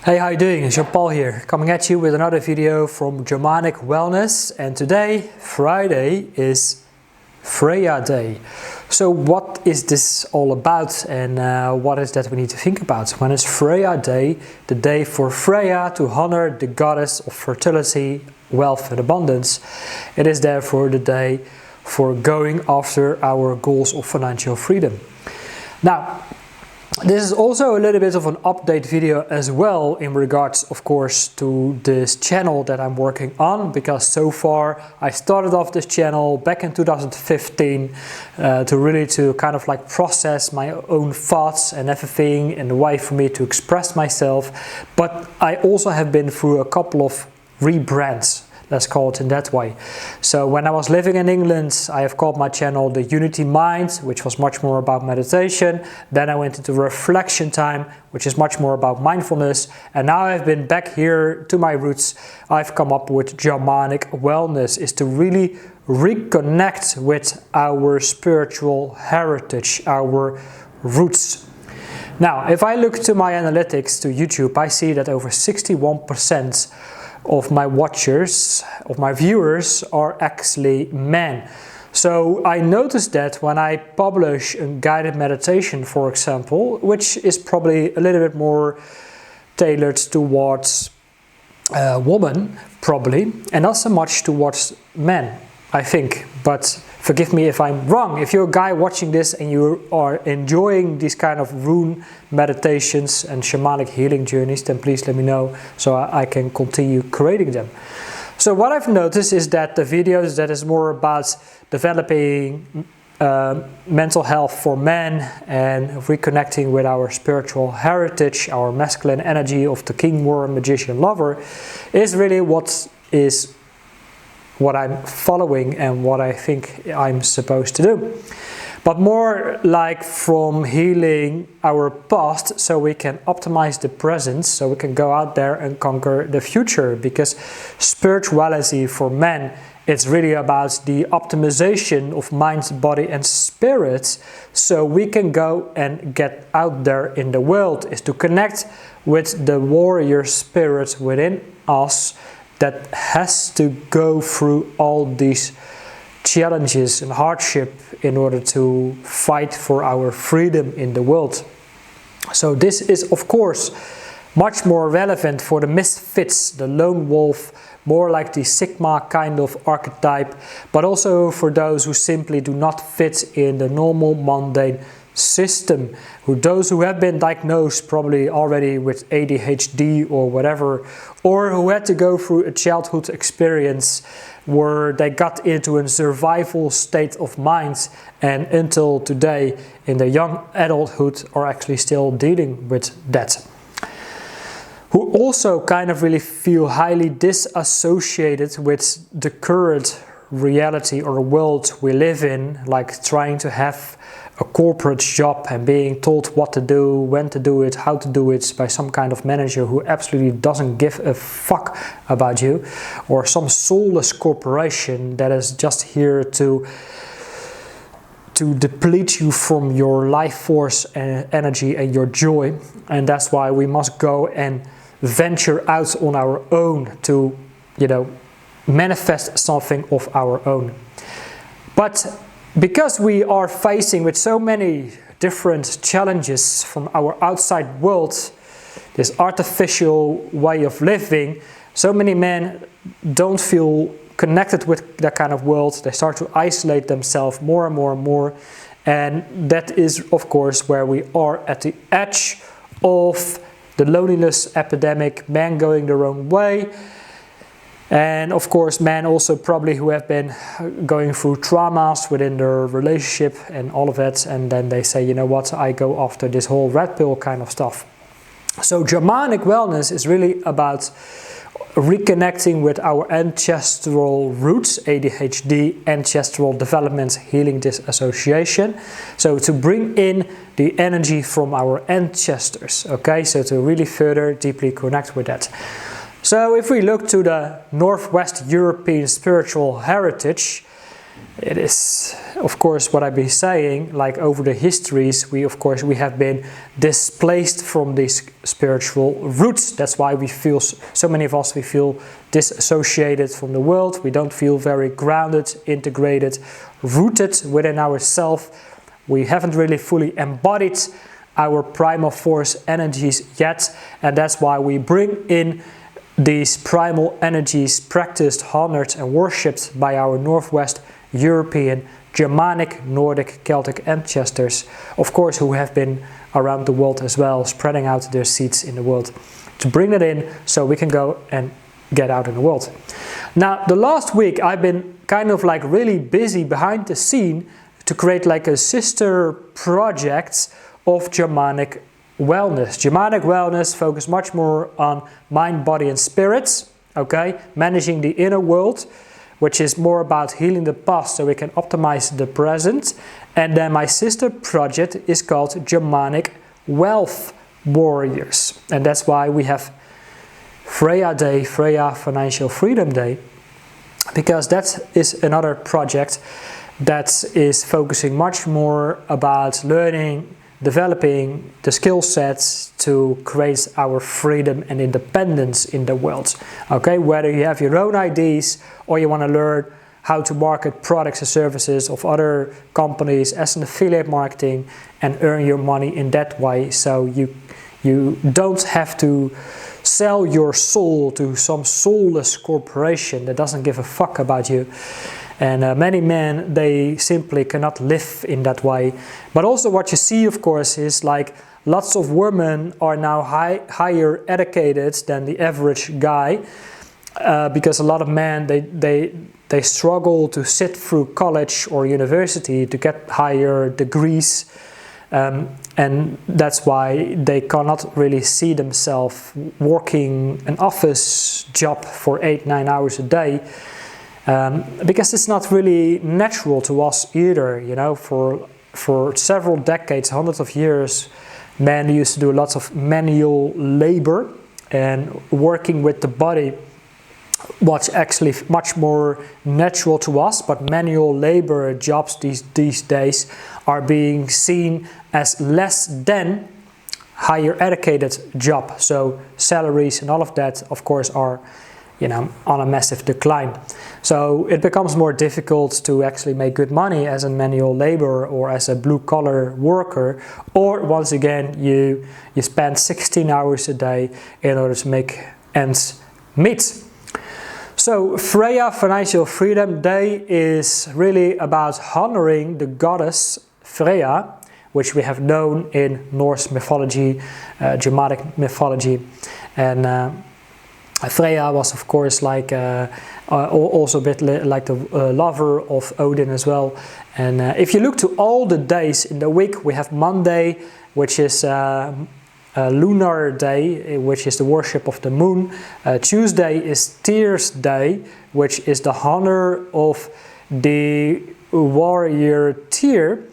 Hey, how you doing? It's Jean-Paul here, coming at you with another video from Germanic Wellness. And today, Friday, is FreyaDay. So what is this all about, and what is that we need to think about? When is FreyaDay? The day for Freya, to honor the goddess of fertility, wealth and abundance. It is therefore the day for going after our goals of financial freedom. Now, this is also a little bit of an update video as well in regards, of course, to this channel that I'm working on, because so far I started off this channel back in 2015 to kind of like process my own thoughts and everything, and the way for me to express myself. But I also have been through a couple of rebrands, let's call it in that way. So when I was living in England, I have called my channel The Unity Mind, which was much more about meditation. Then I went into Reflection Time, which is much more about mindfulness. And now I've been back here to my roots. I've come up with Germanic Wellness, is to really reconnect with our spiritual heritage, our roots. Now, if I look to my analytics to YouTube, I see that over 61% of my watchers, of my viewers, are actually men. So I noticed that when I publish a guided meditation, for example, which is probably a little bit more tailored towards women, probably, and not so much towards men, I think. But forgive me if I'm wrong. If you're a guy watching this and you are enjoying these kind of rune meditations and shamanic healing journeys, then please let me know so I can continue creating them. So what I've noticed is that the videos that is more about developing mental health for men and reconnecting with our spiritual heritage, our masculine energy of the king, warrior, magician, lover, is really what I'm following and what I think I'm supposed to do. But more like from healing our past so we can optimize the present, so we can go out there and conquer the future. Because spirituality for men, it's really about the optimization of mind, body and spirit, so we can go and get out there in the world, is to connect with the warrior spirit within us that has to go through all these challenges and hardship in order to fight for our freedom in the world. So this is, of course, much more relevant for the misfits, the lone wolf, more like the Sigma kind of archetype, but also for those who simply do not fit in the normal mundane system, those who have been diagnosed probably already with ADHD or whatever, or who had to go through a childhood experience where they got into a survival state of mind, and until today in their young adulthood are actually still dealing with that. Who also kind of really feel highly disassociated with the current reality or world we live in, like trying to have a corporate job and being told what to do, when to do it, how to do it by some kind of manager who absolutely doesn't give a fuck about you, or some soulless corporation that is just here to deplete you from your life force and energy and your joy. And that's why we must go and venture out on our own to, manifest something of our own. But because we are facing with so many different challenges from our outside world, this artificial way of living, so many men don't feel connected with that kind of world. They start to isolate themselves more and more and more. And that is, of course, where we are at the edge of the loneliness epidemic, men going their own way. And of course, men also probably who have been going through traumas within their relationship and all of that, and then they say, you know what, I go after this whole red pill kind of stuff. So Germanic Wellness is really about reconnecting with our ancestral roots, ADHD, ancestral development, healing disassociation. So to bring in the energy from our ancestors, okay? So to really further deeply connect with that. So if we look to the Northwest European spiritual heritage, it is, of course, what I've been saying, like over the histories, we have been displaced from these spiritual roots. That's why we feel, so many of us, we feel disassociated from the world. We don't feel very grounded, integrated, rooted within ourselves. We haven't really fully embodied our primal force energies yet, and that's why we bring in these primal energies practiced, honored and worshipped by our Northwest European, Germanic, Nordic, Celtic ancestors, of course, who have been around the world as well, spreading out their seeds in the world, to bring that in so we can go and get out in the world. Now, the last week I've been kind of like really busy behind the scene to create like a sister project of Germanic wellness. Germanic wellness focuses much more on mind, body and spirit, okay, managing the inner world, which is more about healing the past so we can optimize the present. And then my sister project is called Germanic Wealth Warriors. And that's why we have FreyaDay, Freya Financial Freedom Day, because that is another project that is focusing much more about learning, developing the skill sets to create our freedom and independence in the world. Okay, whether you have your own ideas or you want to learn how to market products and services of other companies as an affiliate marketing and earn your money in that way, so you don't have to sell your soul to some soulless corporation that doesn't give a fuck about you. And many men, they simply cannot live in that way. But also what you see, of course, is like lots of women are now higher educated than the average guy, because a lot of men, they struggle to sit through college or university to get higher degrees. And that's why they cannot really see themselves working an office job for 8-9 hours a day. Because it's not really natural to us either, you know. For several decades, hundreds of years, men used to do lots of manual labor, and working with the body was actually much more natural to us. But manual labor jobs these days are being seen as less than higher educated job. So salaries and all of that, of course, are, you know, on a massive decline. So it becomes more difficult to actually make good money as a manual laborer or as a blue-collar worker, or once again you spend 16 hours a day in order to make ends meet. So Freya Financial Freedom Day is really about honoring the goddess Freya, which we have known in Norse mythology, Germanic mythology, and Freya was, of course, like also a bit like the lover of Odin as well. And if you look to all the days in the week, we have Monday, which is a lunar day, which is the worship of the moon. Tuesday is Tyr's Day, which is the honor of the warrior Tyr.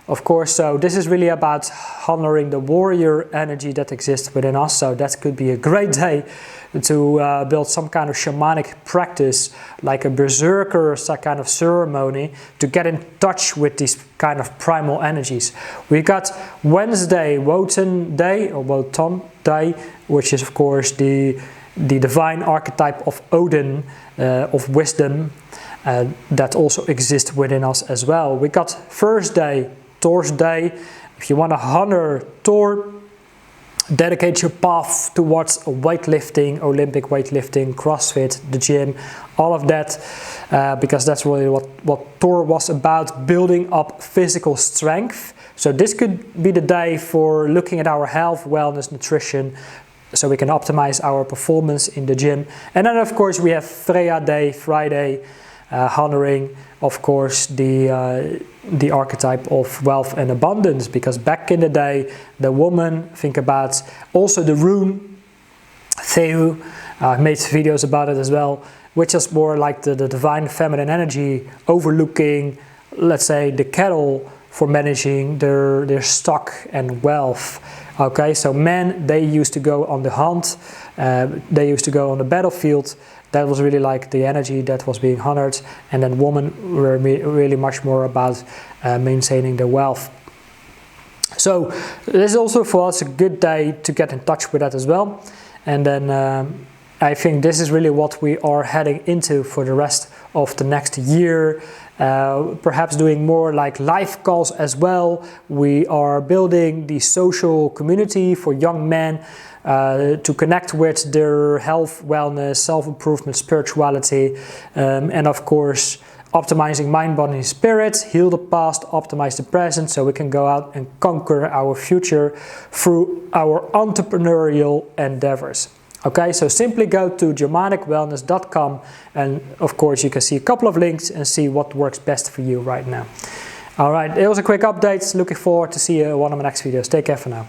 Of course, so this is really about honoring the warrior energy that exists within us. So that could be a great day to build some kind of shamanic practice, like a berserker kind of ceremony, to get in touch with these kind of primal energies. We got Wednesday, Wotan Day, or Wotan Day, which is of course the divine archetype of Odin, of wisdom, that also exists within us as well. We got Thursday, Thor's Day. If you want to honor Thor, dedicate your path towards weightlifting, Olympic weightlifting, CrossFit, the gym, all of that, because that's really what Thor was about, building up physical strength. So this could be the day for looking at our health, wellness, nutrition, so we can optimize our performance in the gym. And then of course we have FreyaDay, Friday, honoring, of course, the archetype of wealth and abundance, because back in the day, the woman, think about also the rune, Theu, made videos about it as well, which is more like the divine feminine energy overlooking, let's say, the cattle for managing their stock and wealth. Okay, so men, they used to go on the hunt, they used to go on the battlefield. That was really like the energy that was being honored, and then women were really much more about maintaining their wealth. So this is also for us a good day to get in touch with that as well. And then I think this is really what we are heading into for the rest of the next year. Perhaps doing more like live calls as well. We are building the social community for young men to connect with their health, wellness, self-improvement, spirituality, and of course optimizing mind, body, and spirit, heal the past, optimize the present, so we can go out and conquer our future through our entrepreneurial endeavors. Okay, so simply go to germanicwellness.com, and of course you can see a couple of links and see what works best for you right now. Alright, it was a quick update. Looking forward to see you in one of my next videos. Take care for now.